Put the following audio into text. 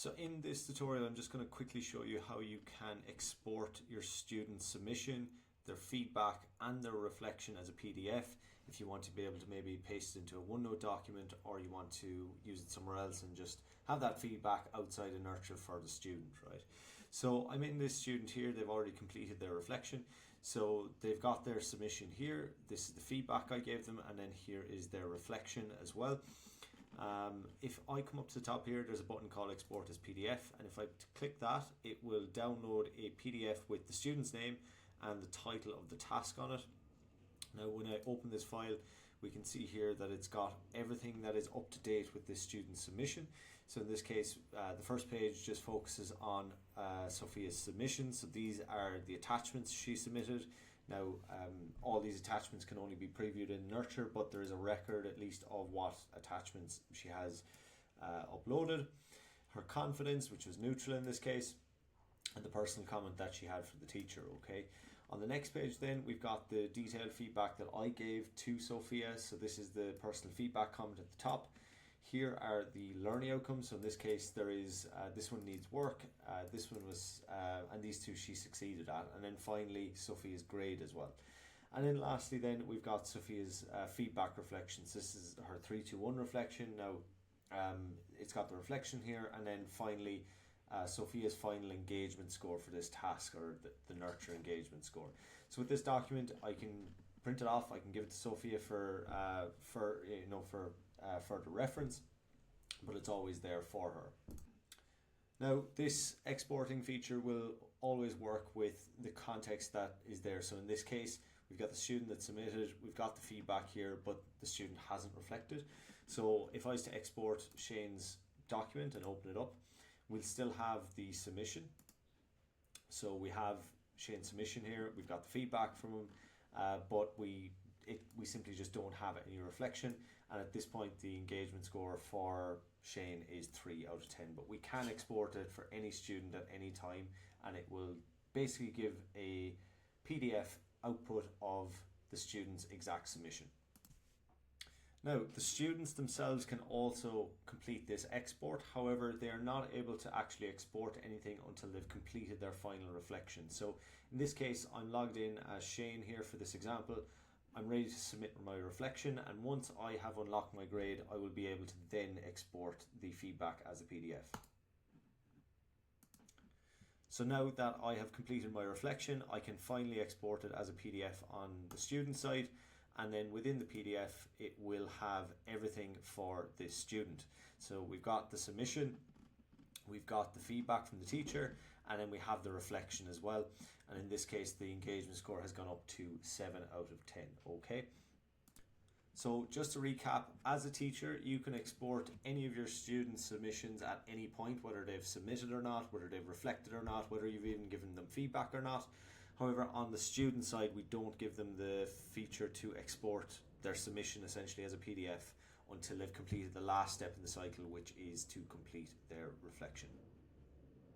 So in this tutorial, I'm just going to quickly show you how you can export your student submission, their feedback and their reflection as a PDF if you want to be able to maybe paste it into a OneNote document, or you want to use it somewhere else and just have that feedback outside of Nurture for the student, right? So I'm in this student here, they've already completed their reflection. So they've got their submission here, this is the feedback I gave them, and then here is their reflection as well. If I come up to the top here, there's a button called Export as PDF, and if I click that, it will download a PDF with the student's name and the title of the task on it. Now when I open this file, we can see here that it's got everything that is up to date with this student submission. So in this case, the first page just focuses on Sophia's submission. So these are the attachments she submitted. Now all these attachments can only be previewed in Nurture, but there is a record at least of what attachments she has uploaded. Her confidence, which was neutral in this case, and the personal comment that she had for the teacher. Okay, on the next page then we've got the detailed feedback that I gave to Sophia. So this is the personal feedback comment at the top. Here are the learning outcomes. So in this case there is this one needs work, this one was and these two she succeeded at, and then finally Sophia's grade as well. And then lastly then we've got Sophia's feedback reflections. This is her 3-2-1 reflection. Now it's got the reflection here, and then finally Sophia's final engagement score for this task, or the Nurture engagement score. So with this document I can print it off, I can give it to Sophia for further reference, but it's always there for her. Now this exporting feature will always work with the context that is there. So in this case we've got the student that submitted, we've got the feedback here, but the student hasn't reflected. So if I was to export Shane's document and open it up, we'll still have the submission. So we have Shane's submission here, we've got the feedback from him, but we simply just don't have any reflection, and at this point the engagement score for Shane is 3 out of 10, but we can export it for any student at any time, and it will basically give a PDF output of the student's exact submission. Now the students themselves can also complete this export, however they are not able to actually export anything until they've completed their final reflection. So in this case I'm logged in as Shane here for this example. I'm ready to submit my reflection, and once I have unlocked my grade I will be able to then export the feedback as a PDF. So now that I have completed my reflection, I can finally export it as a PDF on the student side, and then within the PDF it will have everything for this student. So we've got the submission, we've got the feedback from the teacher, and then we have the reflection as well, and in this case the engagement score has gone up to 7 out of 10. Okay, so just to recap, as a teacher you can export any of your students' submissions at any point, whether they've submitted or not, whether they've reflected or not, whether you've even given them feedback or not. However, on the student side we don't give them the feature to export their submission essentially as a PDF until they've completed the last step in the cycle, which is to complete their reflection.